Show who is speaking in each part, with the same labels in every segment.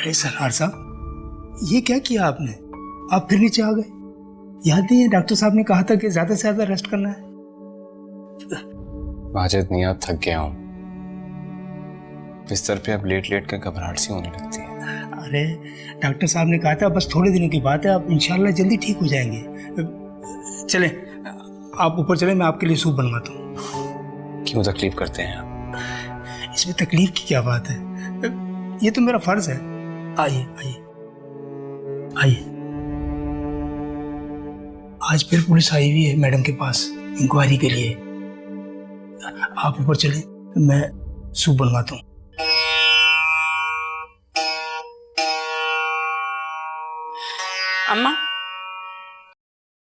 Speaker 1: अरे सरहार साहब, ये क्या किया आपने? आप फिर नीचे आ गए। याद नहीं है डॉक्टर साहब ने कहा था कि ज्यादा से ज्यादा रेस्ट करना है?
Speaker 2: माजिद मियां, थक गया हूँ। बिस्तर पे अब लेट लेट कर घबराहट सी होने लगती है।
Speaker 1: अरे डॉक्टर साहब ने कहा था बस थोड़े दिनों की बात है, आप इंशाल्लाह जल्दी ठीक हो जाएंगे। चलें, आप ऊपर चलें, मैं आपके लिए सूप बनवाता हूँ।
Speaker 2: क्यों तकलीफ करते हैं आप?
Speaker 1: इसमें तकलीफ की क्या बात है, ये तो मेरा फर्ज है। आइए आइए आइए। आज फिर पुलिस आई हुई है मैडम के पास इंक्वायरी के लिए। आप ऊपर चलें, मैं सूप बनवाता हूँ।
Speaker 3: अम्मा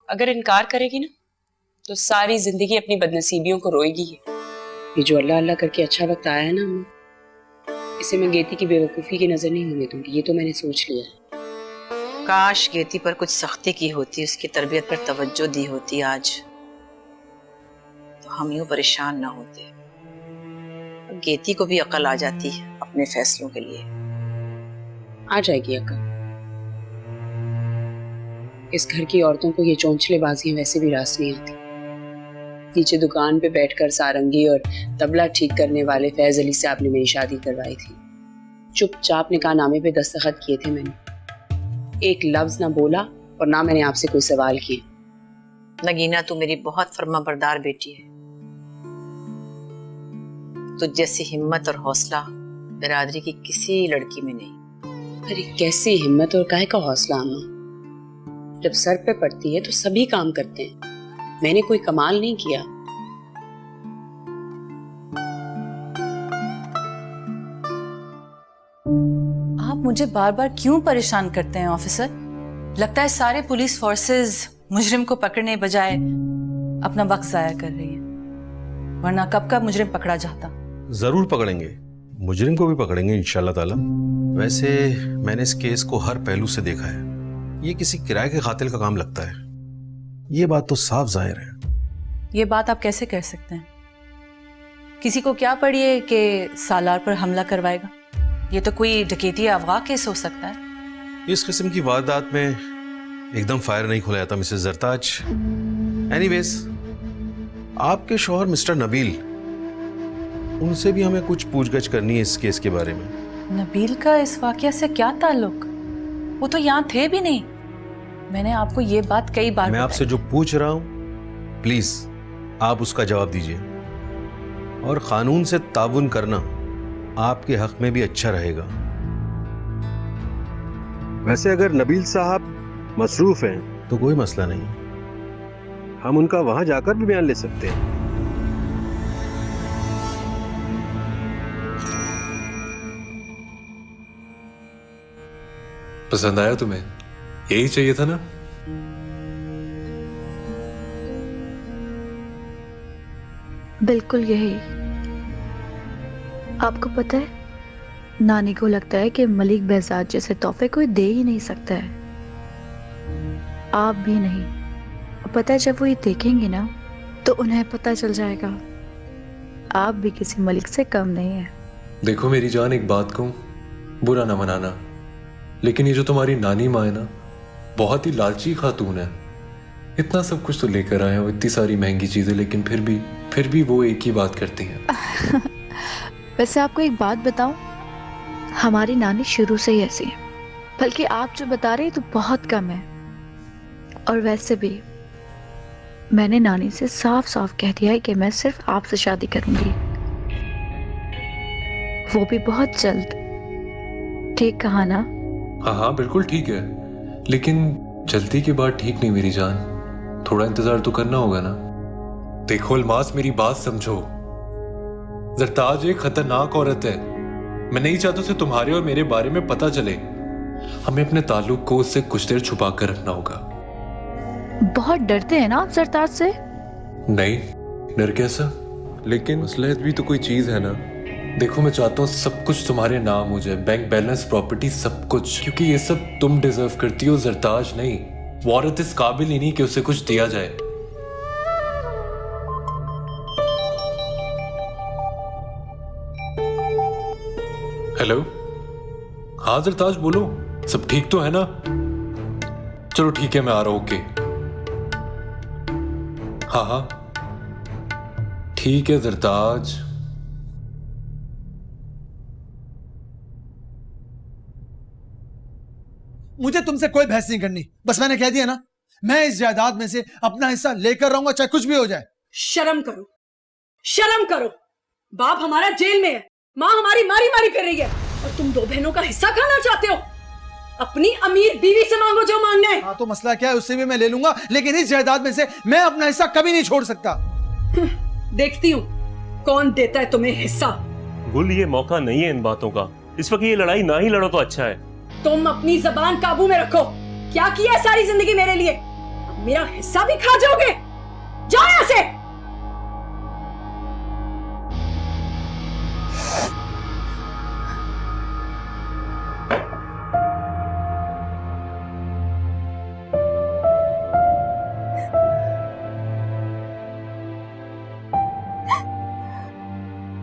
Speaker 3: अगर इनकार करेगी ना तो सारी जिंदगी अपनी बदनसीबियों को रोएगी। ये जो अल्लाह अल्लाह करके अच्छा वक्त आया है ना अम्मा, इसे मैं गेती की बेवकूफ़ी की नजर नहीं होने दूंगी। ये तो मैंने सोच लिया है।
Speaker 4: काश गेती पर कुछ सख्ती की होती, उसकी तरबियत पर तवज्जो दी होती आज, तो हम यूं परेशान ना होते। गेती को भी अकल आ जाती है अपने फैसलों के लिए।
Speaker 3: आ जाएगी अक्ल। इस घर की औरतों को ये चौंचलेबाजियां वैसे भी रास नहीं आती। नीचे दुकान पे बैठकर सारंगी और तबला ठीक करने वाले फैज अली से आपने मेरी शादी करवाई थी। चुपचाप निकाहनामे पे दस्तखत किए थे मैंने। एक लफ्ज ना बोला और ना मैंने आपसे कोई सवाल किए।
Speaker 4: नगीना, तू मेरी बहुत फर्माबरदार बेटी है। तुझ जैसी हिम्मत और हौसला बिरादरी की किसी लड़की में नहीं।
Speaker 3: अरे कैसी हिम्मत और काहे का हौसला अम्मा? जब सर पे पड़ती है तो सभी काम करते हैं। मैंने कोई कमाल नहीं किया।
Speaker 5: आप मुझे बार बार क्यों परेशान करते हैं ऑफिसर? लगता है सारे पुलिस फोर्सेस मुजरिम को पकड़ने बजाय अपना वक्त जाया कर रही है, वरना कब कब मुजरिम पकड़ा जाता।
Speaker 6: जरूर पकड़ेंगे, मुजरिम को भी पकड़ेंगे इंशाल्लाह ताला। वैसे मैंने इस केस को हर पहलू से देखा है। ये किसी किराए के कातिल का काम लगता है, ये बात तो साफ जाहिर है।
Speaker 5: ये बात आप कैसे कर सकते हैं? किसी को क्या पड़ी है कि सालार पर हमला करवाएगा? ये तो कोई डकैती अगवा केस हो सकता है।
Speaker 6: इस किस्म की वारदात में एकदम फायर नहीं खोला जाता मिसेस जरताज। एनीवेज, आपके शौहर मिस्टर नबील, उनसे भी हमें कुछ पूछगछ करनी है इस केस के बारे में।
Speaker 5: नबील का इस वाकया से क्या ताल्लुक? वो तो यहाँ थे भी नहीं। मैंने आपको ये बात कई बार
Speaker 6: मैं आपसे जो पूछ रहा हूं, प्लीज आप उसका जवाब दीजिए। और कानून से ताउन करना आपके हक में भी अच्छा रहेगा।
Speaker 7: वैसे अगर नबील साहब मसरूफ हैं
Speaker 6: तो कोई मसला नहीं,
Speaker 7: हम उनका वहां जाकर भी बयान ले सकते हैं।
Speaker 8: पसंद आया तुम्हें? यही चाहिए था ना?
Speaker 9: बिल्कुल यही। आपको पता है, नानी को लगता है कि मलिक behzad जैसे तोहफे कोई दे ही नहीं सकता है। आप भी नहीं। पता है, जब वो ये देखेंगे ना तो उन्हें पता चल जाएगा आप भी किसी मलिक से कम नहीं है।
Speaker 8: देखो मेरी जान, एक बात कहूं, बुरा ना मनाना, लेकिन ये जो तुम्हारी नानी माँ है ना, बहुत ही लालची खातून है। इतना सब कुछ तो लेकर आए हो, इतनी सारी महंगी चीजें, लेकिन फिर भी वो एक ही बात करती हैं।
Speaker 9: वैसे आपको एक बात बताऊं, हमारी नानी शुरू से ही ऐसी है। बल्कि आप जो बता रहे हैं तो बहुत कम है। और वैसे भी मैंने नानी से साफ साफ कह दिया है कि मैं सिर्फ आपसे शादी करूंगी, वो भी बहुत जल्द। ठीक कहा ना?
Speaker 8: हाँ बिल्कुल ठीक है, लेकिन जल्दी के बाद ठीक नहीं मेरी जान। थोड़ा इंतजार तो करना होगा ना। देखो अलमास, मेरी बात समझो। जरताज एक खतरनाक औरत है। मैं नहीं चाहता उसे तुम्हारे और मेरे बारे में पता चले। हमें अपने ताल्लुक को उससे कुछ देर छुपा कर रखना होगा।
Speaker 9: बहुत डरते हैं ना आप जरताज से?
Speaker 8: नहीं, डर कैसा? लेकिन मसलहत भी तो कोई चीज है ना। देखो मैं चाहता हूँ सब कुछ तुम्हारे नाम हो जाए, बैंक बैलेंस, प्रॉपर्टी, सब कुछ, क्योंकि ये सब तुम डिजर्व करती हो, जरताज नहीं। वो औरत इस काबिल ही नहीं कि उसे कुछ दिया जाए। हेलो, हाँ जरताज बोलो, सब ठीक तो है ना? चलो ठीक है, मैं आ रहा हूं। ओके, हाँ हाँ ठीक है जरताज।
Speaker 10: मुझे तुमसे कोई बहस नहीं करनी, बस मैंने कह दिया ना, मैं इस जायदाद में से अपना हिस्सा लेकर रहूंगा, चाहे कुछ भी हो जाए।
Speaker 11: शर्म करो, शर्म करो। बाप हमारा जेल में है, माँ हमारी मारी मारी फिर रही है, और तुम 2 बहनों का हिस्सा खाना चाहते हो। अपनी अमीर बीवी से मांगो जो मांगना है।
Speaker 10: हाँ तो मसला क्या है, उससे भी मैं ले लूंगा, लेकिन इस जायदाद में से मैं अपना हिस्सा कभी नहीं छोड़ सकता।
Speaker 11: देखती हूँ कौन देता है तुम्हें हिस्सा।
Speaker 12: गुल, ये मौका नहीं है इन बातों का। इस वक्त ये लड़ाई ना ही लड़ो तो अच्छा है।
Speaker 11: तुम अपनी जबान काबू में रखो। क्या किया है सारी जिंदगी मेरे लिए, अब मेरा हिस्सा भी खा जाओगे? जाओ यहाँ से।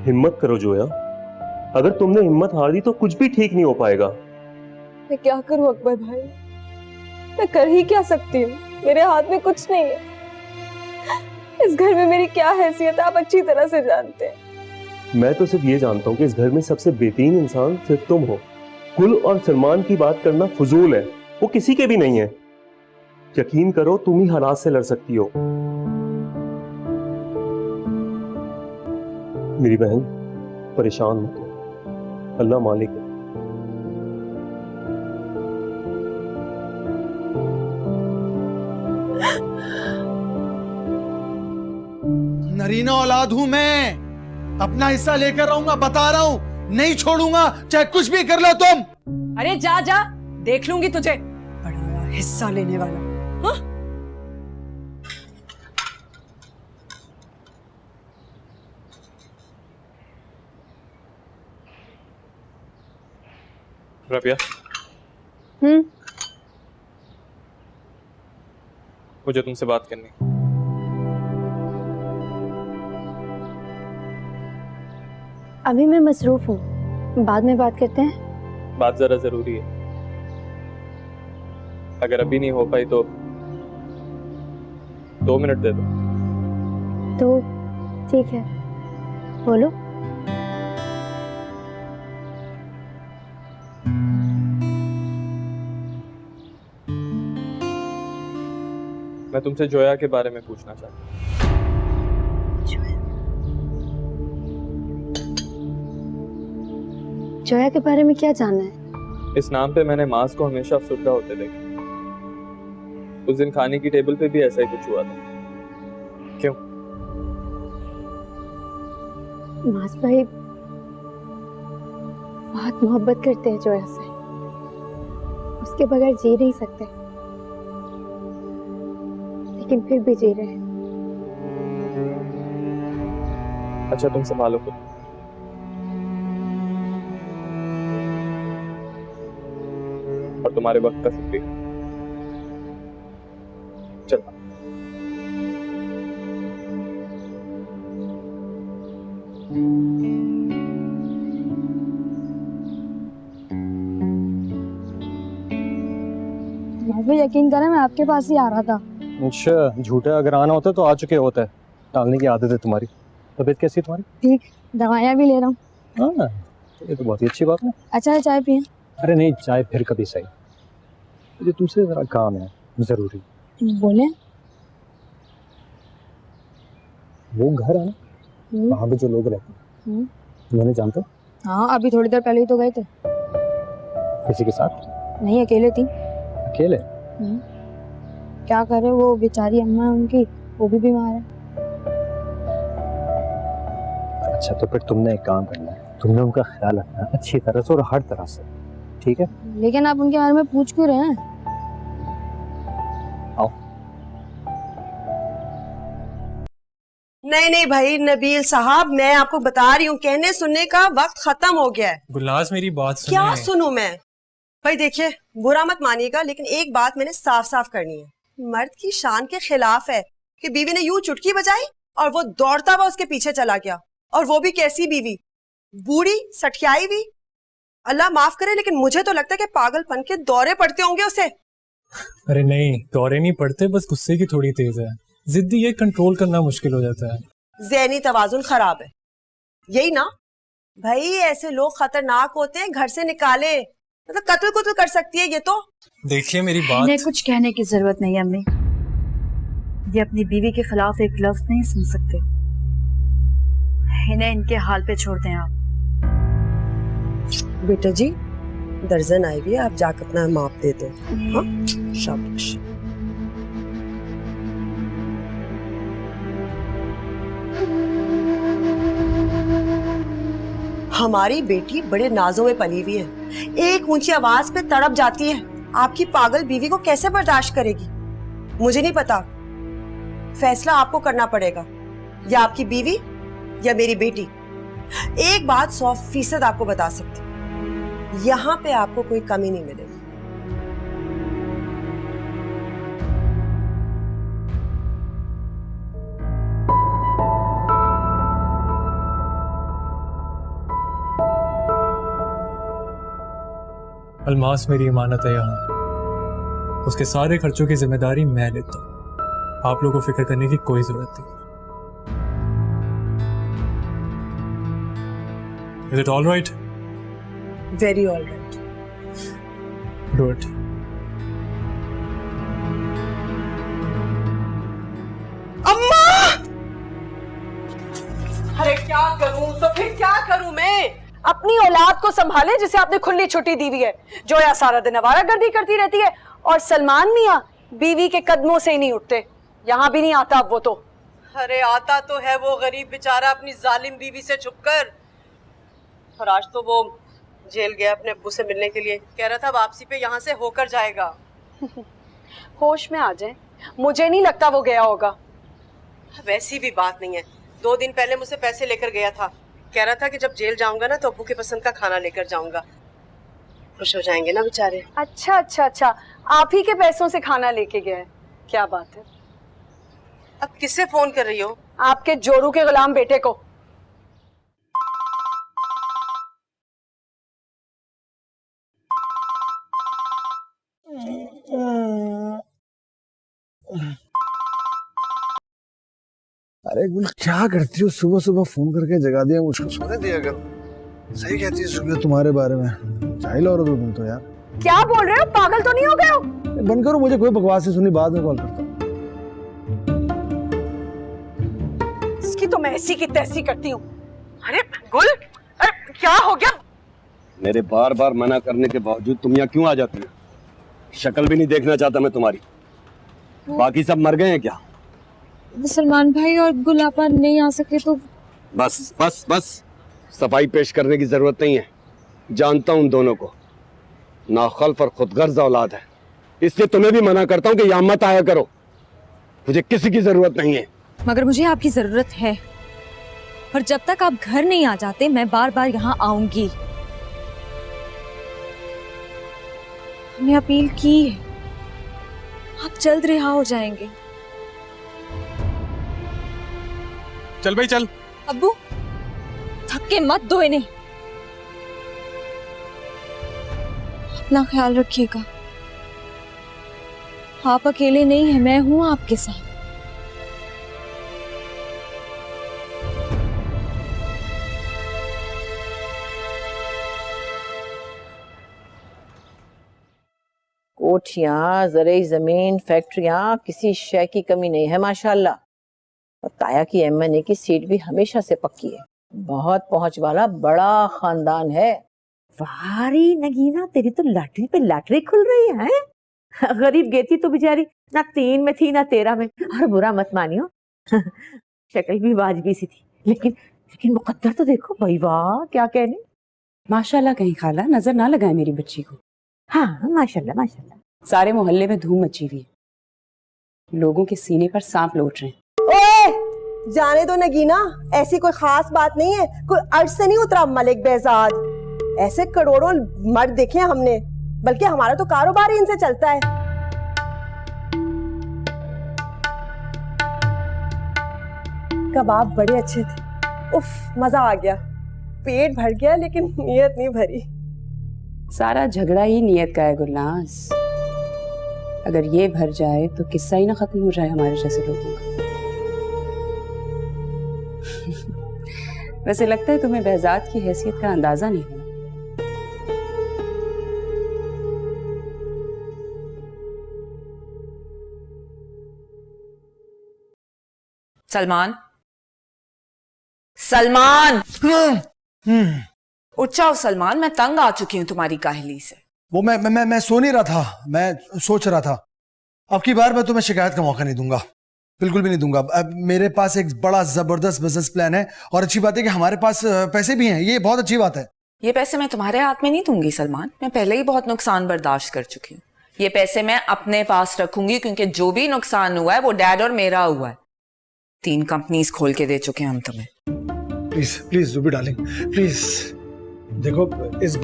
Speaker 12: हिम्मत करो जोया, अगर तुमने हिम्मत हार दी तो कुछ भी ठीक नहीं हो पाएगा।
Speaker 13: मैं क्या करूं अकबर भाई, मैं कर ही क्या सकती हूँ, मेरे हाथ में कुछ नहीं है। इस घर में मेरी क्या हैसियत है आप अच्छी तरह से जानते हैं।
Speaker 12: मैं तो सिर्फ ये जानता हूँ कि इस घर में सबसे बेहतरीन इंसान सिर्फ तुम हो। कुल और सलमान की बात करना फजूल है, वो किसी के भी नहीं है। यकीन करो, तुम ही हालात से लड़ सकती हो। मेरी बहन परेशान मत हो, अल्लाह मालिक है।
Speaker 10: नरीना औलाद हूं मैं, अपना हिस्सा लेकर रहूंगा, बता रहा हूं, नहीं छोड़ूंगा, चाहे कुछ भी कर लो तुम।
Speaker 11: अरे जा जा, देख लूंगी तुझे, बड़ा हिस्सा लेने वाला। हाँ?
Speaker 14: रबिया, मुझे तुमसे बात करनी।
Speaker 13: अभी मैं मसरूफ हूँ, बाद में बात करते हैं।
Speaker 14: बात जरा जरूरी है, अगर अभी नहीं हो पाई तो 2 मिनट दे दो।
Speaker 13: तो ठीक है, बोलो।
Speaker 14: मैं तुमसे जोया के बारे में पूछना चाहता हूँ।
Speaker 13: जोया के बारे में क्या जानना है?
Speaker 14: इस नाम पे मैंने मास को हमेशा अफसुर्दा होते देखा। उस दिन खाने की टेबल पे भी ऐसा ही कुछ हुआ था। क्यों?
Speaker 13: मास भाई बहुत मोहब्बत करते हैं जोया से, उसके बगैर जी नहीं सकते, लेकिन फिर भी जी रहे हैं।
Speaker 14: अच्छा, तुम संभालो खुद। और तुम्हारे वक्त का शुक्रिया। चलता।
Speaker 13: यकीन करें, मैं आपके पास ही आ रहा था।
Speaker 15: अच्छा, झूठे अगर आना होता तो आ चुके होते हैं। टालने की आदत है तुम्हारी। तबीयत कैसी है तुम्हारी?
Speaker 13: ठीक, दवाइयाँ भी ले रहा हूँ।
Speaker 15: हाँ, ये तो बहुत ही अच्छी बात है।
Speaker 13: अच्छा, चाय पिए?
Speaker 15: अरे नहीं, चाय फिर कभी सही। मुझे तुमसे जरा काम है, जरूरी।
Speaker 13: बोले।
Speaker 15: वो घर है ना, वहाँ पे जो लोग रहते हैं, तुम्हें जानते हो?
Speaker 13: हाँ, अभी थोड़ी देर पहले ही तो गए थे।
Speaker 15: किसी के साथ?
Speaker 13: नहीं, अकेले थी।
Speaker 15: अकेले?
Speaker 13: क्या करे, वो बेचारी अम्मा है उनकी, वो भी बीमार है।
Speaker 15: अच्छा, तो फिर तुमने एक काम करना है, तुमने उनका ख्याल रखना अच्छी तरह से और हर तरह से, ठीक है?
Speaker 13: लेकिन आप उनके बारे में पूछ क्यों रहे हैं?
Speaker 15: आओ।
Speaker 16: नहीं नहीं भाई नबील साहब, मैं आपको बता रही हूँ, कहने सुनने का वक्त खत्म हो गया है।
Speaker 17: गुलनाज, मेरी बात सुनिए।
Speaker 16: क्या सुनूं मैं? भाई देखिए, बुरा मत मानिएगा, लेकिन एक बात मैंने साफ साफ करनी है। मर्द की शान के खिलाफ है कि बीवी ने यूं चुटकी बजाई और वो दौड़ता हुआ उसके पीछे चला गया, और वो भी कैसी बीवी, बूढ़ी सठियाई हुई, अल्लाह माफ करे, लेकिन मुझे तो लगता है कि पागलपन के दौरे पड़ते होंगे उसे।
Speaker 14: अरे नहीं, दौरे नहीं पड़ते, बस गुस्से की थोड़ी तेज है। जिद्दी है, कंट्रोल करना मुश्किल हो जाता है।
Speaker 16: ज़हनी तवाजुन खराब है, यही ना भाई। ऐसे लोग खतरनाक होते हैं, घर से निकाले, मतलब कत्ल कुत्ल कर सकती है ये तो।
Speaker 14: देखिए मेरी बात।
Speaker 9: इन्हें कुछ कहने की जरूरत नहीं है अम्मी, ये अपनी बीवी के खिलाफ एक लफ्ज नहीं सुन सकते। इन्हें इनके हाल पे छोड़ दें आप।
Speaker 16: बेटा जी दर्जन आई हुई है, आप जाकर अपना माप दे दो। हाँ शाबाश। हमारी बेटी बड़े नाजों में पली हुई है, एक ऊंची आवाज पे तड़प जाती है। आपकी पागल बीवी को कैसे बर्दाश्त करेगी? मुझे नहीं पता, फैसला आपको करना पड़ेगा, या आपकी बीवी या मेरी बेटी। एक बात 100% आपको बता सकती हूँ, यहाँ पे आपको कोई कमी नहीं मिलेगी।
Speaker 14: अलमास मेरी इमानत है यहाँ, उसके सारे खर्चों की जिम्मेदारी मैं लेता हूँ। आप लोगों को फिक्र करने की कोई जरूरत नहीं। Is it all right?
Speaker 16: Very all right.
Speaker 14: Good.
Speaker 16: अम्मा! अरे क्या करूं तो फिर क्या करूं मैं?
Speaker 11: अपनी औलाद को संभाले जिसे आपने खुली छुट्टी दी हुई है, जो या सारा दिन आवारागर्दी करती रहती है। और सलमान मियाँ बीवी के कदमों से ही नहीं उठते, यहाँ भी नहीं आता अब वो तो।
Speaker 16: अरे आता तो है वो गरीब बेचारा अपनी जालिम बीवी से छुपकर। और आज तो वो जेल गया अपने अब्बू से मिलने के लिए, कह रहा था वापसी पे यहाँ से होकर जाएगा।
Speaker 11: होश में आ जाए, मुझे नहीं लगता वो गया होगा।
Speaker 16: वैसी भी बात नहीं है, 2 दिन पहले मुझसे पैसे लेकर गया था, कह रहा था कि जब जेल जाऊंगा ना तो अब्बू के पसंद का खाना लेकर जाऊंगा, खुश हो जाएंगे ना बेचारे।
Speaker 11: अच्छा अच्छा अच्छा, आप ही के पैसों से खाना लेके गए, क्या बात है।
Speaker 16: अब किससे फोन कर रही हो?
Speaker 11: आपके जोरू के गुलाम बेटे को।
Speaker 10: अरे गुल क्या करती हो, सुबह सुबह फोन करके जगा दिया मुझको, सोने दिया कर। सही कहती है सुबह तुम्हारे बारे में, चाहिए और तुम तो यार।
Speaker 11: क्या बोल रहे हो, पागल तो नहीं हो गए हो?
Speaker 10: बंद करो, मुझे कोई बकवास से सुनी, बाद में कॉल करता हूँ।
Speaker 11: इसकी तो मैं ऐसी की तैसी करती हूँ। अरे गुल, अरे क्या हो गया?
Speaker 7: मेरे बार बार मना करने के बावजूद तुम यहाँ क्यों आ जाती हो? शक्ल भी नहीं देखना चाहता मैं तुम्हारी। बाकी सब मर गए हैं क्या?
Speaker 13: सलमान भाई और गुलाबा नहीं आ सके तो
Speaker 7: बस बस बस, सफाई पेश करने की जरूरत नहीं है। जानता हूं दोनों को, नाखल्फ और खुदगर्ज औलाद है, इसलिए तुम्हें भी मना करता हूं कि यहाँ मत आया करो। मुझे किसी की जरूरत नहीं है।
Speaker 13: मगर मुझे आपकी जरूरत है, और जब तक आप घर नहीं आ जाते मैं बार बार यहाँ आऊंगी। हमने अपील की है, आप जल्द रिहा हो जाएंगे।
Speaker 8: चल भाई चल।
Speaker 13: अब्बू धक्के मत दो इन्हें, अपना ख्याल रखिएगा। आप अकेले नहीं हैं, मैं हूं आपके साथ।
Speaker 4: कोठियां, ज़रूरी जमीन, फैक्ट्रियां, किसी शय की कमी नहीं है माशाल्लाह। और ताया की एमएनए की सीट भी हमेशा से पक्की है। बहुत पहुंच वाला बड़ा खानदान है।
Speaker 17: वारी नगीना, तेरी तो लॉटरी पे लॉटरी खुल रही है। गरीब गेती तो बेचारी ना 3 में थी ना 13 में। और बुरा मत मानियो, शक्ल भी वाजबी सी थी, लेकिन मुकद्दर तो देखो भाई, वाह क्या कहने।
Speaker 3: माशाल्लाह कहीं खाला नजर ना लगाए मेरी बच्ची को।
Speaker 17: हाँ माशाल्लाह माशाल्लाह।
Speaker 3: सारे मोहल्ले में धूम मची हुई है, लोगों के सीने पर सांप लौट रहे हैं।
Speaker 16: ओए, जाने दो नगीना, ऐसी कोई खास बात नहीं है, कोई अर्श से नहीं उतरा मलिक बेजाद। ऐसे करोड़ों मर्द देखे हमने, बल्कि हमारा तो कारोबार ही इनसे चलता है। कबाब बड़े अच्छे थे, उफ मजा आ गया। पेट भर गया लेकिन नीयत नहीं भरी।
Speaker 3: सारा झगड़ा ही नियत का है गुलनाज। अगर ये भर जाए तो किस्सा ही ना खत्म हो जाए हमारे जैसे लोगों का। वैसे लगता है तुम्हें बहजाद की हैसियत का अंदाजा नहीं हुआ।
Speaker 4: सलमान, सलमान, उठ जाओ सलमान, मैं तंग आ चुकी हूँ तुम्हारी काहली से।
Speaker 10: वो मैं सो नहीं रहा था, मैं सोच रहा था। अब की बार मैं तुम्हें शिकायत का मौका नहीं दूंगा, बिल्कुल भी नहीं दूंगा। अब मेरे पास एक बड़ा जबरदस्त बिजनेस प्लान है और अच्छी बात है कि हमारे पास पैसे भी हैं, ये बहुत अच्छी बात है।
Speaker 4: ये पैसे मैं तुम्हारे हाथ में नहीं दूंगी सलमान, मैं पहले ही बहुत नुकसान बर्दाश्त कर चुकी हूँ। ये पैसे मैं अपने पास रखूंगी क्योंकि जो भी नुकसान हुआ है वो डैड और मेरा हुआ है। 3 कंपनीज खोल के दे चुके हैं हम तुम्हें।
Speaker 10: Please please Zubi darling, please देखो, इस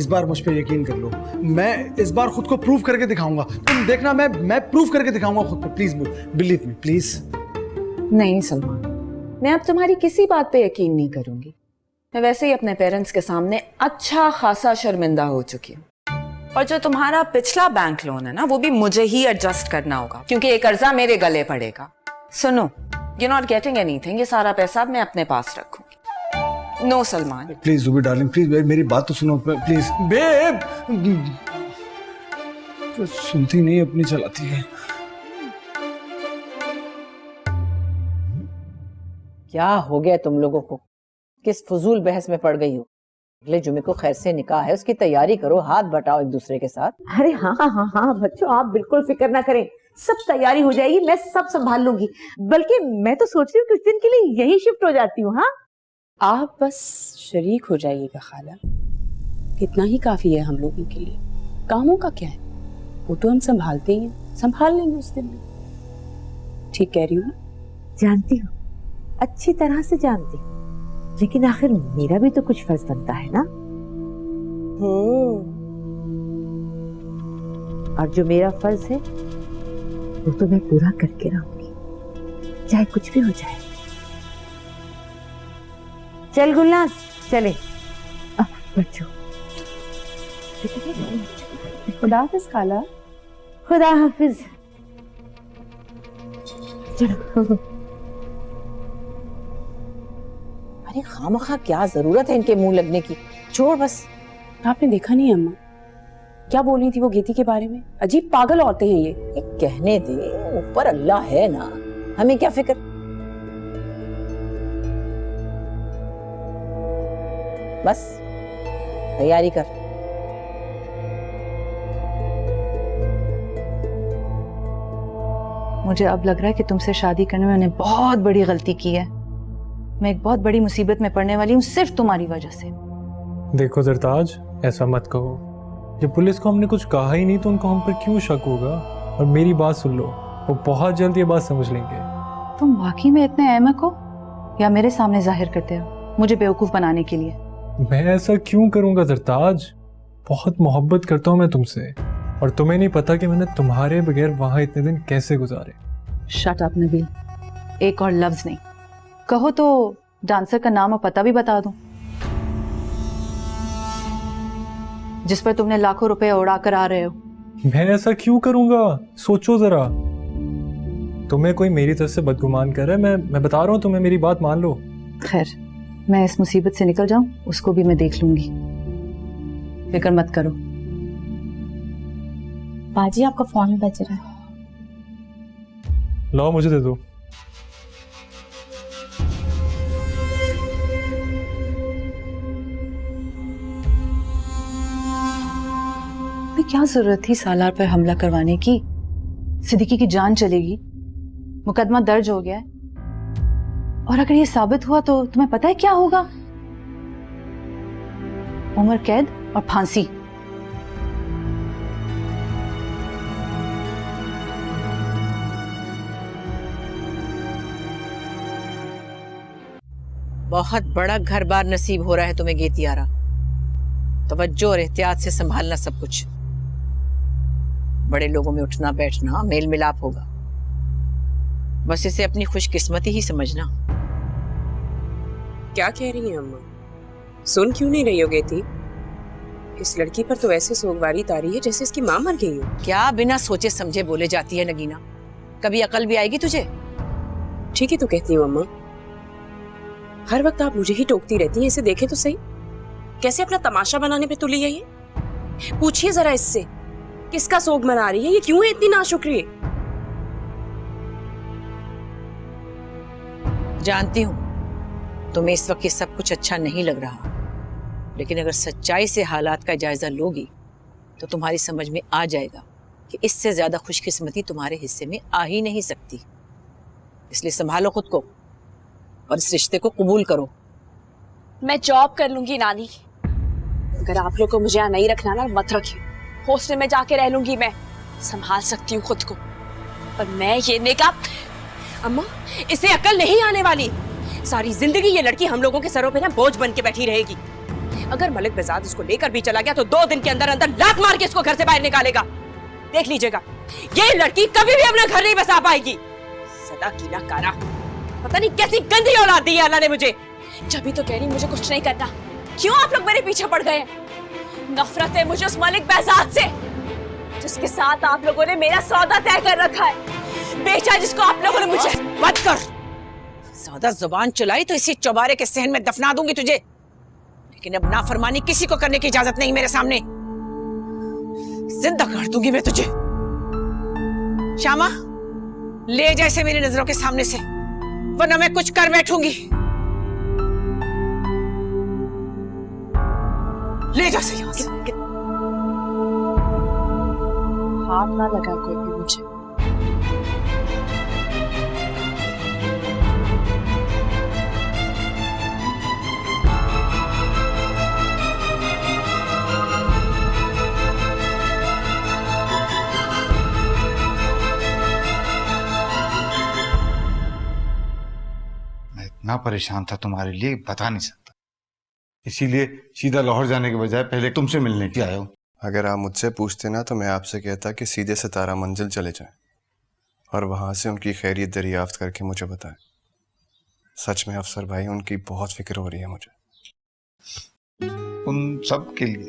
Speaker 10: बार मुझ पे यकीन कर लो। मैं इस बार खुद को प्रूव करके दिखाऊंगा, तुम देखना, मैं प्रूव करके दिखाऊंगा खुद को। Please believe me, please.
Speaker 4: नहीं सलमान, मैं अब तुम्हारी किसी बात पे यकीन नहीं करूंगी। मैं वैसे ही अपने पेरेंट्स के सामने अच्छा खासा शर्मिंदा हो चुकी हूँ। और जो तुम्हारा पिछला बैंक लोन है ना, वो भी मुझे ही एडजस्ट करना होगा क्योंकि ये कर्जा मेरे गले पड़ेगा। सुनो, you're not getting anything, ये सारा पैसा मैं अपने पास रखूंगी। No Salman,
Speaker 10: please Zubi darling, please मेरी बात तो सुनो प्लीज। बेब तो सुनती नहीं, अपनी चलाती है।
Speaker 17: क्या हो गया तुम लोगों को? किस फजूल बहस में पड़ गई हो? अगले जुमे को खैर से निकाह है, उसकी तैयारी करो, हाथ बटाओ एक दूसरे के साथ। अरे हाँ हाँ हाँ हाँ बच्चों, आप बिल्कुल फिक्र ना करें, सब तैयारी हो जाएगी, मैं सब संभाल लूंगी। बल्कि मैं तो सोच रही हूँ कुछ दिन के लिए यही शिफ्ट हो जाती हूँ। हाँ,
Speaker 3: आप बस शरीक हो जाइएगा खाला, इतना ही काफी है हम लोगों के लिए। कामों का क्या है, वो तो हम संभालते ही हैं, संभाल लेंगे उस दिन में। ठीक कह रही हूँ?
Speaker 17: जानती हूँ, अच्छी तरह से जानती हूँ, लेकिन आखिर मेरा भी तो कुछ फर्ज बनता है ना। और जो मेरा फर्ज है वो तो मैं पूरा करके रहूंगी, चाहे कुछ भी हो जाए। चल गुलनाज, चले बच्चों।
Speaker 3: खुदा हाफिज खाला।
Speaker 17: खुदा हाफिज। चलो। अरे खामखा क्या जरूरत है इनके मुंह लगने की, छोड़ बस।
Speaker 3: आपने देखा नहीं अम्मा क्या बोल रही थी वो गेती के बारे में? अजीब पागल औरतें हैं ये।
Speaker 17: कहने दे, ऊपर अल्लाह है ना, हमें क्या फिक्र। बस तैयारी कर।
Speaker 5: मुझे अब लग रहा है कि तुमसे शादी करने में मैंने बहुत बड़ी गलती की है। मैं एक बहुत बड़ी मुसीबत में पड़ने वाली हूँ सिर्फ तुम्हारी वजह से।
Speaker 8: देखो सरताज, ऐसा मत कहो। जब पुलिस को हमने कुछ कहा ही नहीं तो उनको हम पर क्यों शक होगा? और मेरी बात सुन लो, वो बहुत जल्द ये बात समझ लेंगे।
Speaker 5: तुम वाकई में इतने अहमक हो या मेरे सामने जाहिर करते हो मुझे बेवकूफ बनाने के लिए?
Speaker 8: मैं ऐसा क्यों करूंगा सरताज? बहुत मोहब्बत करता हूँ मैं तुमसे, और तुम्हें नहीं पता कि मैंने तुम्हारे बगैर वहां इतने दिन कैसे गुजारे।
Speaker 5: शट अप नबील, एक और लफ्ज नहीं। कहो तो डांसर का नाम और पता भी बता दूं, जिस पर तुमने लाखों रुपए उड़ा कर आ रहे हो।
Speaker 8: मैं ऐसा क्यों करूंगा? सोचो जरा, तुम्हें कोई मेरी तरफ से बदगुमान कर रहा है। मैं बता रहा हूँ तुम्हें, मेरी बात मान लो।
Speaker 5: खैर, मैं इस मुसीबत से निकल जाऊं उसको भी मैं देख लूंगी, फिक्र मत करो।
Speaker 13: बाजी आपका फोन बज रहा है।
Speaker 8: लाओ मुझे दे दो।
Speaker 5: क्या जरूरत थी सालार पर हमला करवाने की? सिद्दीकी की जान चलेगी, मुकदमा दर्ज हो गया है, और अगर ये साबित हुआ तो तुम्हें पता है क्या होगा? उम्र कैद और फांसी।
Speaker 4: बहुत बड़ा घर बार नसीब हो रहा है तुम्हें गेतियारा। तवज्जो और एहतियात से संभालना सब कुछ। बड़े लोगों में उठना बैठना, मेल मिलाप होगा, बस इसे अपनी खुशकिस्मती ही समझना।
Speaker 3: क्या कह रही हैं अम्मा? सुन क्यों नहीं रही हो गेती? इस लड़की पर तो ऐसे सोगवारी तारी है जैसे इसकी माँ मर गई हो।
Speaker 4: क्या बिना सोचे समझे बोले जाती है नगीना? कभी अकल भी आएगी तुझे?
Speaker 3: ठीक है तो कहती हूँ अम्मा, हर वक्त आप मुझे ही टोकती रहती हैं। इसे देखे तो सही, कैसे अपना तमाशा बनाने पे तुली है ये। पूछिए जरा इससे, किसका सोग मना रही है ये? क्यों है इतनी नाशुक्री?
Speaker 4: जानती हूँ तुम्हें इस वक्त ये सब कुछ अच्छा नहीं लग रहा, लेकिन अगर सच्चाई से हालात का जायजा लोगी तो तुम्हारी समझ में आ जाएगा कि इससे ज्यादा खुशकिस्मती तुम्हारे हिस्से में आ ही नहीं सकती। इसलिए संभालो खुद को और इस रिश्ते को कबूल करो।
Speaker 11: मैं जॉब कर लूंगी नानी। अगर आप लोग को मुझे यहाँ नहीं रखना ना, मत रखिए। हॉस्टल में जाके रह लूंगी, मैं संभाल सकती हूँ खुद को। पर मैं ये निकाह,
Speaker 3: अम्मा इसे अकल नहीं आने वाली। सारी जिंदगी ये लड़की हम लोगों के सरों पे ना बोझ बन के बैठी रहेगी। अगर मलिक बेजाद इसको लेकर भी चला गया तो 2 दिन के अंदर अंदर लात मार के इसको घर से बाहर निकालेगा। देख लीजिएगा, ये लड़की कभी भी अपना घर नहीं बसा पाएगी। सदा की ना कारा, पता नहीं कैसी गंदी औलाद दी है अल्लाह ने मुझे।
Speaker 11: जब भी तो कह रही मुझे कुछ नहीं करना, क्यों आप लोग मेरे पीछे पड़ गए? नफरत है मुझे उस मलिक बेजाद से जिसके साथ आप लोगों ने मेरा सौदा तय कर रखा है, बेचा जिसको आप लोगों ने मुझे।
Speaker 4: मत कर, ज्यादा जुबान चलाई तो इसी चौबारे के सहन में दफना दूंगी तुझे। लेकिन अब नाफरमानी किसी को करने की इजाजत नहीं मेरे सामने। जिंदा कर दूंगी मैं तुझे। श्यामा, ले जा इसे मेरी नजरों के सामने से, वरना मैं कुछ कर बैठूंगी। ले जा से यहाँ से।
Speaker 11: हाथ ना लगा कोई भी मुझे।
Speaker 18: इतना परेशान था तुम्हारे लिए, बता नहीं सकता। इसीलिए सीधा लाहौर जाने के बजाय पहले तुमसे मिलने के आया हूँ।
Speaker 19: अगर आप मुझसे पूछते ना तो मैं आपसे कहता कि सीधे से तारा मंजिल चले जाएं और वहाँ से उनकी खैरियत दरियाफ्त करके मुझे बताएं। सच में अफसर भाई, उनकी बहुत फिक्र हो रही है मुझे।
Speaker 18: उन सब के लिए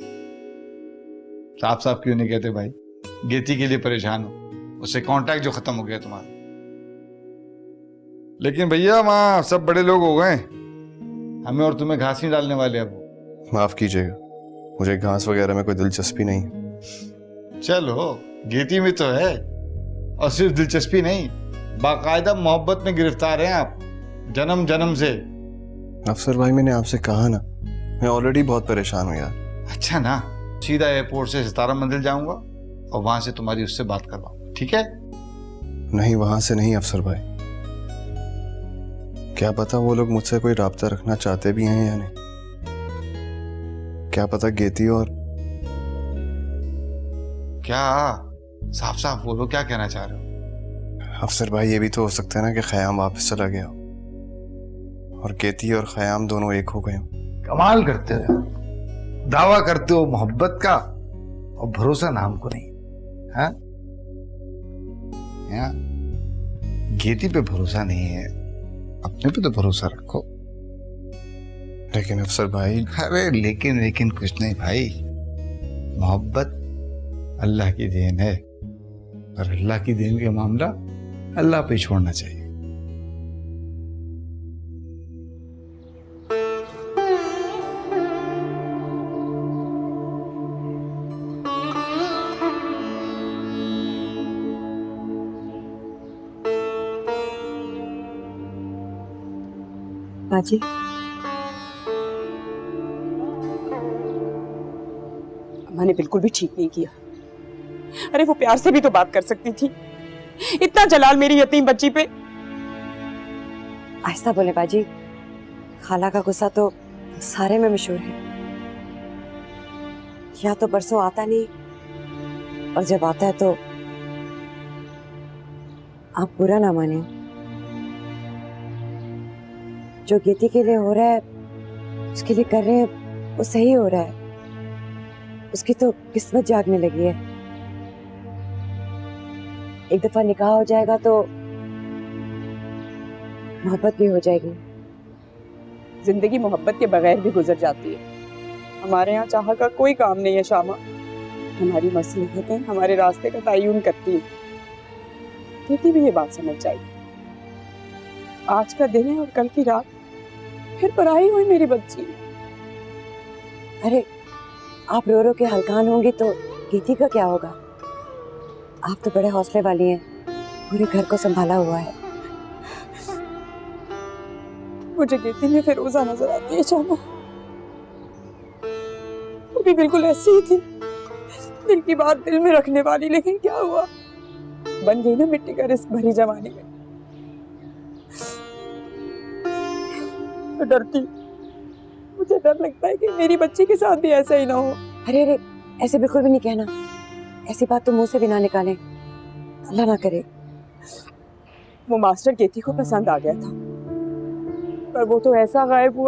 Speaker 18: साफ साफ क्यों नहीं कहते भाई? गेती के लिए परेशान हो, उससे कांटेक्ट जो खत्म हो गया तुम्हारा। लेकिन भैया वहाँ सब बड़े लोग हो गए, हमें और तुम्हें घास नहीं डालने वाले अब।
Speaker 19: माफ कीजिएगा, मुझे घास वगैरह में कोई दिलचस्पी नहीं है।
Speaker 18: चलो, गेती में तो है, और सिर्फ दिलचस्पी नहीं, बाकायदा मोहब्बत में गिरफ्तार हैं आप, जन्म जन्म से।
Speaker 19: अफसर भाई, मैंने आपसे कहा ना, मैं ऑलरेडी बहुत परेशान हूँ यार।
Speaker 18: अच्छा ना, सीधा एयरपोर्ट से सितारा मंजिल जाऊंगा और वहां से तुम्हारी उससे बात करवाऊंगा, ठीक है?
Speaker 19: नहीं, वहां से नहीं अफसर भाई। क्या पता वो लोग मुझसे कोई राब्ता रखना चाहते भी हैं या नहीं। क्या पता गेती और
Speaker 18: क्या? साफ साफ बोलो, क्या कहना चाह रहे हो?
Speaker 19: अफसर भाई, ये भी तो हो सकता है ना कि खयाम वापस चला गया और गेती और खयाम दोनों एक हो गए।
Speaker 18: कमाल करते हो, दावा करते हो मोहब्बत का और भरोसा नाम को नहीं। हाँ, गेती पे भरोसा नहीं है, अपने पे तो भरोसा रखो।
Speaker 19: लेकिन अफसर भाई।
Speaker 18: अरे लेकिन कुछ नहीं भाई, मोहब्बत अल्लाह की देन है और अल्लाह की देन का मामला अल्लाह पे छोड़ना चाहिए।
Speaker 16: बाजी,
Speaker 3: अम्मा ने बिल्कुल भी ठीक नहीं किया। अरे वो प्यार से भी तो बात कर सकती थी, इतना जलाल मेरी यतीम बच्ची पे।
Speaker 16: आहिस्ता बोले बाजी, खाला का गुस्सा तो सारे में मशहूर है। या तो परसों आता नहीं, और जब आता है तो आप बुरा ना माने। जो गेती के लिए हो रहा है, उसके लिए कर रहे हैं, वो सही हो रहा है। उसकी तो किस्मत जागने लगी है। एक दफा निकाह हो जाएगा तो मोहब्बत भी हो जाएगी।
Speaker 3: जिंदगी मोहब्बत के बगैर भी गुजर जाती है,
Speaker 20: हमारे यहाँ चाह का कोई काम नहीं है शामा। हमारी मसलहतें हमारे रास्ते का तयन करती है। खेती भी ये बात समझ जाएगी। आज का दिन है और कल की रात फिर पराई हुई मेरी बच्ची।
Speaker 16: अरे आप रो रो के हल्कान होंगी तो गीती का क्या होगा? आप तो बड़े हौसले वाली हैं, पूरे घर को संभाला हुआ है।
Speaker 20: मुझे गीती में फिरोजा नजर आती है शामा। वो भी बिल्कुल ऐसी ही थी, दिल की बात दिल में रखने वाली। लेकिन क्या हुआ, बन गई ना मिट्टी का रिस्क भरी जवानी में। तो डरती, मुझे डर लगता है कि मेरी बच्ची के साथ भी ऐसा ही ना हो।
Speaker 16: अरे अरे ऐसे बिल्कुल भी नहीं कहना, ऐसी बात तो मुंह से भी ना निकालें, अल्लाह ना करे।
Speaker 20: वो मास्टर केती को पसंद आ गया था, पर वो तो ऐसा गायब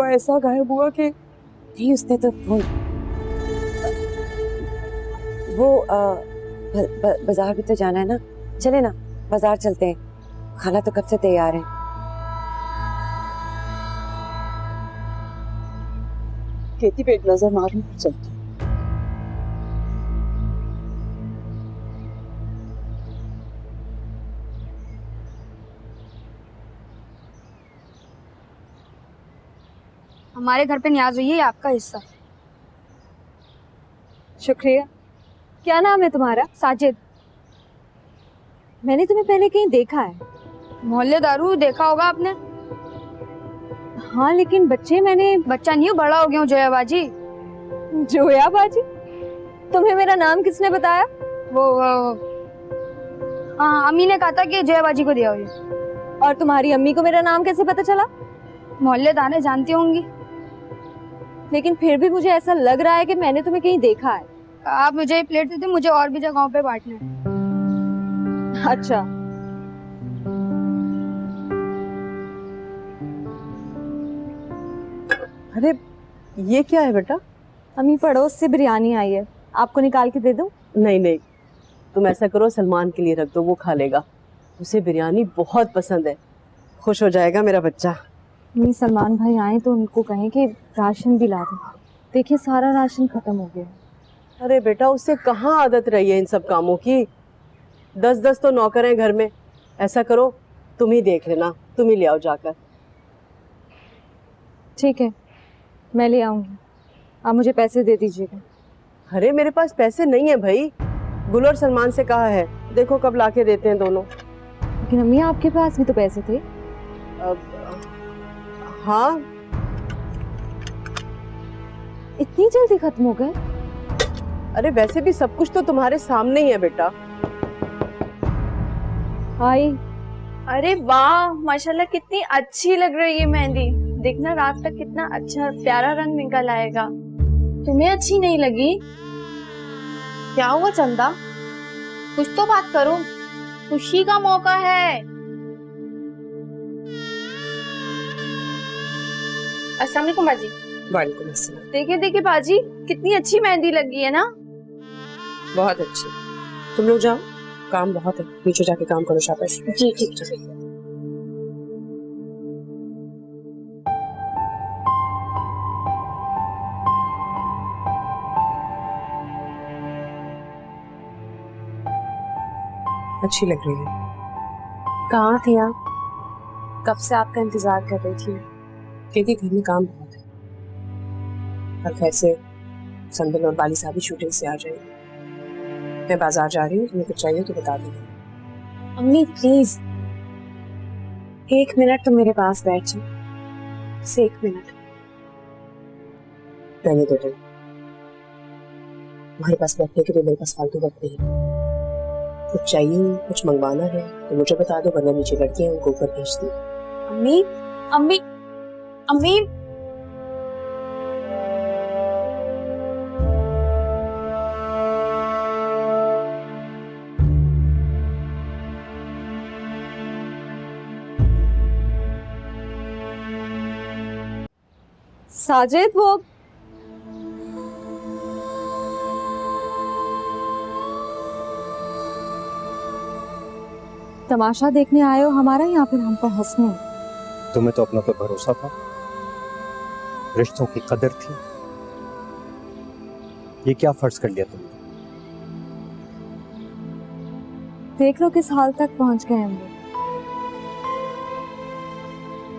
Speaker 20: हुआ कि
Speaker 16: नहीं, उसने तो वो बाजार भी तो जाना है ना, चले ना बाजार चलते हैं, खाना तो कब से तैयार है।
Speaker 20: केती पे एक नजर मारने पर चलती।
Speaker 13: हमारे घर पे न्याज हुई है, आपका हिस्सा। शुक्रिया। क्या नाम है तुम्हारा? साजिद। मैंने तुम्हें पहले कहीं देखा है। मोहल्ले दारू देखा होगा आपने। हाँ लेकिन मैंने बच्चा नहीं हूँ, बड़ा हो गया हूँ। जोया बाजी। जोया बाजी? तुम्हें मेरा नाम किसने बताया? वो हाँ, अम्मी ने कहा था कि जोया बाजी को दिया हुई। और तुम्हारी अम्मी को मेरा नाम कैसे पता चला? मोहल्लेदार जानती होंगी। लेकिन फिर भी मुझे ऐसा लग रहा है कि मैंने तुम्हें कहीं देखा है। आप मुझे ही प्लेट देते, मुझे और भी जगहों पे बांटना है। अच्छा।
Speaker 16: अरे ये क्या है बेटा?
Speaker 13: अम्मी पड़ोस से बिरयानी आई है, आपको निकाल के दे दूं?
Speaker 16: नहीं नहीं, तुम ऐसा करो, सलमान के लिए रख दो, वो खा लेगा, उसे बिरयानी बहुत पसंद है, खुश हो जाएगा मेरा बच्चा।
Speaker 13: अम्मी सलमान भाई आए तो उनको कहें कि राशन भी ला दें। देखिए सारा राशन खत्म हो गया।
Speaker 16: अरे बेटा उससे कहाँ आदत रही है इन सब कामों की, 10-10 तो नौकर हैं घर में। ऐसा करो तुम ही देख लेना, तुम ही ले आओ जाकर।
Speaker 13: ठीक है मैं ले आऊंगी, आप मुझे पैसे दे दीजिएगा।
Speaker 16: अरे मेरे पास पैसे नहीं है भाई, गुल और सलमान से कहा है, देखो कब लाके देते हैं दोनों।
Speaker 13: लेकिन अम्मी आपके पास भी तो पैसे थे।
Speaker 16: हाँ।
Speaker 13: इतनी जल्दी खत्म हो गए?
Speaker 16: अरे वैसे भी सब कुछ तो तुम्हारे सामने ही है बेटा।
Speaker 13: हाय।
Speaker 11: अरे वाह माशाल्लाह, कितनी अच्छी लग रही है मेहंदी। देखना रात तक कितना अच्छा प्यारा रंग निकल आएगा। तुम्हें अच्छी नहीं लगी? क्या हुआ चंदा, कुछ तो बात करो, खुशी का मौका है। अस्सलाम वालेकुम बाजी।
Speaker 16: वालेकुम अस्सलाम।
Speaker 11: देखिए देखिए बाजी, कितनी अच्छी मेहंदी लगी है ना।
Speaker 16: बहुत अच्छी। तुम लोग जाओ, काम बहुत है, नीचे जाके काम करो। शाबाश।
Speaker 11: जी ठीक है।
Speaker 16: अच्छी लग रही है। कहाँ थे आप? कब से आपका इंतजार कर रही थी। कहती घर में काम बहुत है, कल कैसे संदन और बाली साहब भी शूटिंग से आ जाएंगे। मैं बाजार जा रही हूँ, तुम्हें कुछ चाहिए तो बता देना।
Speaker 13: अम्मी प्लीज
Speaker 16: 1 मिनट तुम मेरे पास बैठ जाओ, बस 1 मिनट। रहने दो तुम, तुम्हारे पास बैठने के लिए मेरे पास फालतू वक्त नहीं है। कुछ चाहिए, कुछ मंगवाना है तो मुझे बता दो, वरना नीचे लड़के हैं उनको ऊपर भेज दो।
Speaker 11: अम्मी अम्मी अम्मी
Speaker 13: साजिद वो तमाशा देखने आए हो हमारा, यहाँ पर हम पर हंसने।
Speaker 15: तुम्हें तो अपनों पर भरोसा था, रिश्तों की कदर थी, ये क्या फर्ज कर लिया तुमने?
Speaker 13: देख लो किस हाल तक पहुंच गए हम लोग।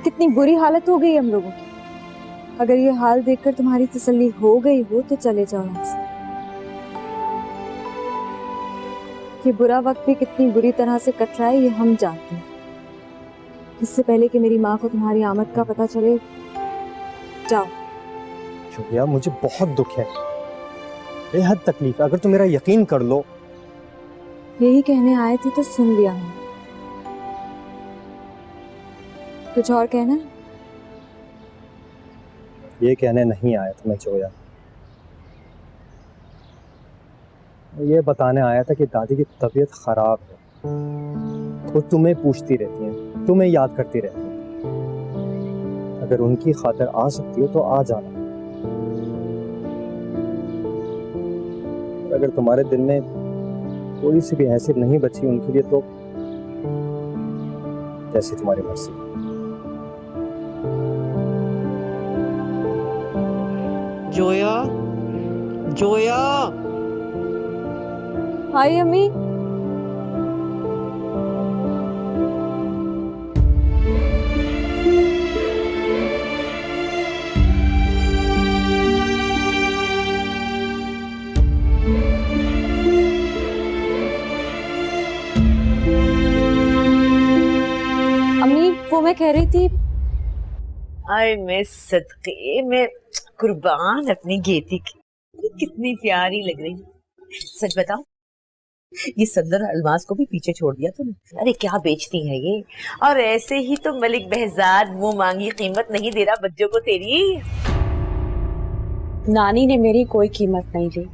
Speaker 13: कितनी बुरी हालत हो गई हम लोगों की। अगर ये हाल देखकर तुम्हारी तसल्ली हो गई हो तो चले जाओ यहाँ से। ये बुरा वक्त भी कितनी बुरी तरह से कट रहा है ये हम जानते हैं। इससे पहले कि मेरी माँ को तुम्हारी आमद का पता चले, जाओ।
Speaker 15: जोया, मुझे बहुत दुख है, बेहद तकलीफ है। अगर तुम मेरा यकीन कर लो।
Speaker 13: यही कहने आए थे तो सुन लिया हमने। कुछ और कहना है?
Speaker 15: ये कहने नहीं आया था मैं जोया, ये बताने आया था कि दादी की तबीयत खराब है। वो तुम्हें पूछती रहती हैं, तुम्हें याद करती रहती हैं। अगर उनकी खातिर आ सकती हो तो आ जाना। अगर तुम्हारे दिल में थोड़ी सी भी हैसियत नहीं बची उनके लिए तो जैसी तुम्हारी मर्जी।
Speaker 17: जोया, जोया।
Speaker 13: हाय अम्मी। अम्मी वो मैं कह रही थी,
Speaker 17: अरे मैं सदके में कुर्बान अपनी गेती की, कितनी प्यारी लग रही। सच बताओ, ये संदर अलमास को भी पीछे छोड़ दिया तूने? अरे क्या बेचती है ये। और ऐसे ही तो मलिक बहजाद मुंह मांगी कीमत नहीं दे रहा बच्चों को तेरी।
Speaker 11: नानी ने मेरी कोई कीमत नहीं ली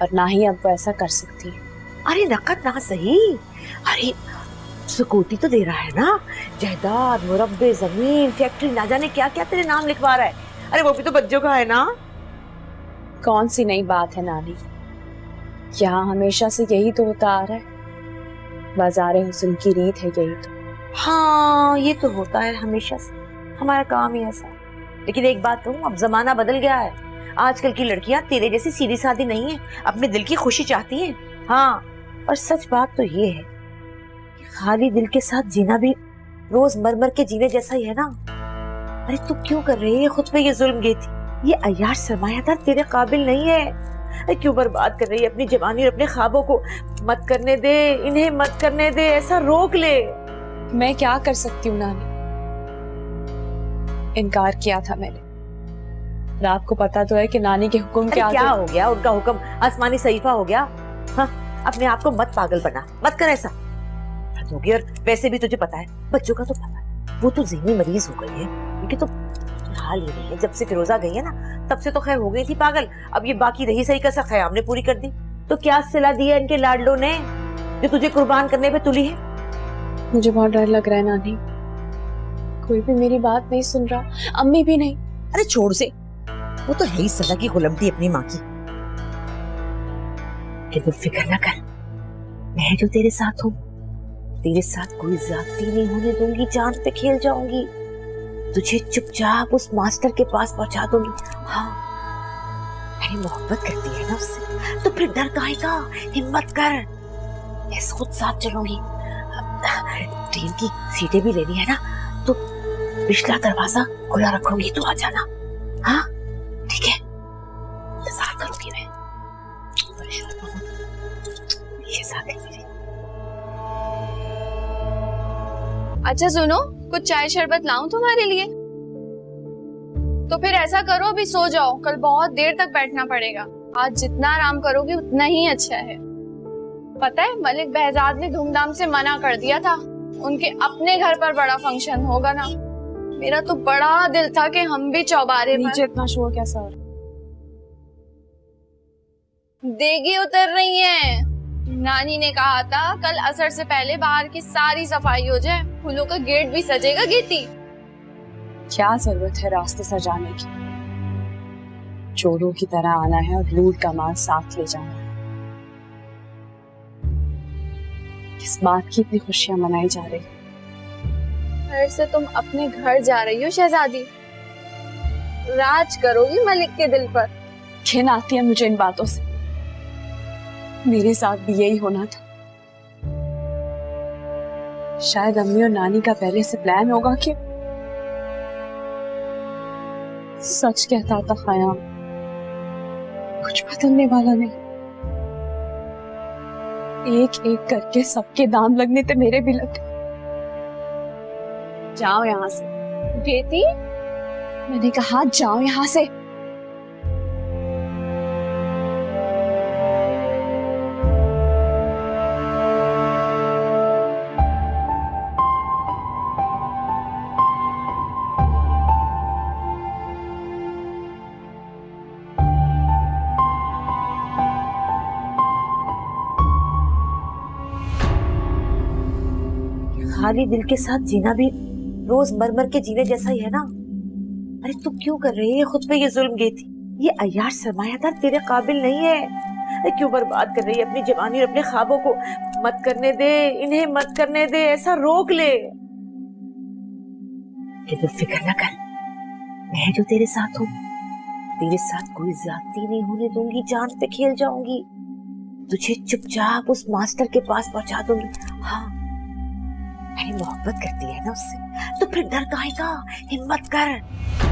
Speaker 11: और ना ही अब वो ऐसा कर सकती है।
Speaker 17: अरे नकद ना सही, अरे सुकूती तो दे रहा है ना, जायदाद, मुरब्बे, जमीन, फैक्ट्री, ना जाने क्या क्या तेरे नाम लिखवा रहा है। अरे वो भी तो बच्चों का है ना।
Speaker 11: कौन सी नई बात है नानी, यहाँ हमेशा से यही तो होता आ रहा है। बाज़ारे हुस्न की रीत है यही तो।
Speaker 17: हाँ ये तो होता है हमेशा से, हमारा काम ही ऐसा है। लेकिन एक बात कहूँ, अब जमाना बदल गया है। आजकल की लड़कियां तेरे जैसी सीधी सादी नहीं है, अपने दिल की खुशी चाहती हैं। हाँ, और सच बात तो ये है कि खाली दिल के साथ जीना भी रोज मर मर के जीने जैसा ही है ना। अरे तू क्यों कर रही है खुद पे ये जुल्म गेती? ये अय्याश सरमायादार तेरे काबिल नहीं है। अरे क्यों बर्बाद कर रही है अपनी जवानी और अपने ख्वाबों को? मत करने दे, इन्हें मत करने दे, ऐसा रोक ले।
Speaker 11: मैं क्या कर सकती हूँ नानी, इनकार किया था मैंने। और आपको पता तो है कि नानी के हुक्म के आगे
Speaker 17: क्या हो गया? उनका हुक्म आसमानी सहीफा हो गया। हाँ, अपने आप को मत पागल बना, मत कर ऐसा। होगी, और वैसे भी तुझे पता है, बच्चों का तो पता है, वो तो ज़हनी मरीज हो गई है। क्योंकि तो हाल ही नहीं है, जब से फिरोजा गई है ना तब से तो खैर हो गई थी पागल। अब ये बाकी रही सही कसर खयाम ने पूरी कर दी। तो क्या सिला दिया इनके लाडलों ने जो तुझे कुर्बान करने पे तुली है?
Speaker 11: मुझे बहुत डर लग रहा है नानी, कोई भी मेरी बात नहीं सुन रहा, अम्मी भी नहीं।
Speaker 17: अरे छोड़ से, वो तो है ही सदा की गुलामती अपनी माँ की। कि तू फिक्र ना कर, मैं जो तेरे साथ हूँ, तेरे साथ कोई ज्यादती नहीं होने दूंगी, जान पे खेल जाऊंगी, तुझे चुपचाप उस मास्टर के पास पहुंचा दूंगी। हाँ, मेरी मोहब्बत करती है ना उससे, तो फिर डर काहे का? हिम्मत कर, मैं खुद साथ चलूंगी। ट्रेन की सीटें भी लेनी है ना, तो पिछला दरवाजा खुला रखूंगी, तू आ जाना। हाँ ठीक है, साथ करूंगी मैं, परेशान ना हो, ये साथ है मेरी।
Speaker 21: अच्छा सुनो, कुछ चाय शरबत लाऊं तुम्हारे लिए? तो फिर ऐसा करो, अभी सो जाओ, कल बहुत देर तक बैठना पड़ेगा। आज जितना आराम करोगे उतना ही अच्छा है। पता है मलिक बहजाद ने धूमधाम से मना कर दिया था, उनके अपने घर पर बड़ा फंक्शन होगा ना। मेरा तो बड़ा दिल था कि हम भी चौबारे
Speaker 11: नीचे इतना शोर कैसा हो रहा?
Speaker 21: देगी उतर रही है। नानी ने कहा था कल असर से पहले बाहर की सारी सफाई हो जाए, फूलों का गेट भी सजेगा। गीती,
Speaker 11: क्या जरूरत है रास्ते सजाने की? चोरों की तरह आना है और लूट का माल साथ ले जाना है। किस बात की इतनी खुशियां मनाई जा रही?
Speaker 21: घर से तुम अपने घर जा रही हो शहजादी, राज करोगी मलिक के दिल पर।
Speaker 11: घिन आती है मुझे इन बातों से। मेरे साथ भी यही होना था। शायद अम्मी और नानी का पहले से प्लान होगा कि सच कहता था खयाम, कुछ बदलने वाला नहीं। एक एक करके सबके दाम लगने थे, मेरे भी लग गए। जाओ यहां से। बेटी, मैंने कहा जाओ यहां से।
Speaker 17: खाली दिल के साथ जीना भी रोज मर मर के जीने जैसा ही है ना। अरे तू क्यों कर रही है खुद पे ये जुल्म गेती? ये अय्याश सरमायादार तेरे काबिल नहीं है। अरे क्यों बर्बाद कर रही है अपनी जवानी और अपने ख्वाबों को? मत करने दे, इन्हें मत करने दे, ऐसा रोक ले। कि तू फिक्र न कर, मैं जो तेरे साथ हूँ, तेरे साथ कोई ज्यादती नहीं होने दूंगी, जान पे खेल जाऊंगी, तुझे चुपचाप उस मास्टर के पास पहुंचा दूंगी। हाँ, मैंने मोहब्बत करती है ना उससे, तो फिर डर काहे का? हिम्मत कर।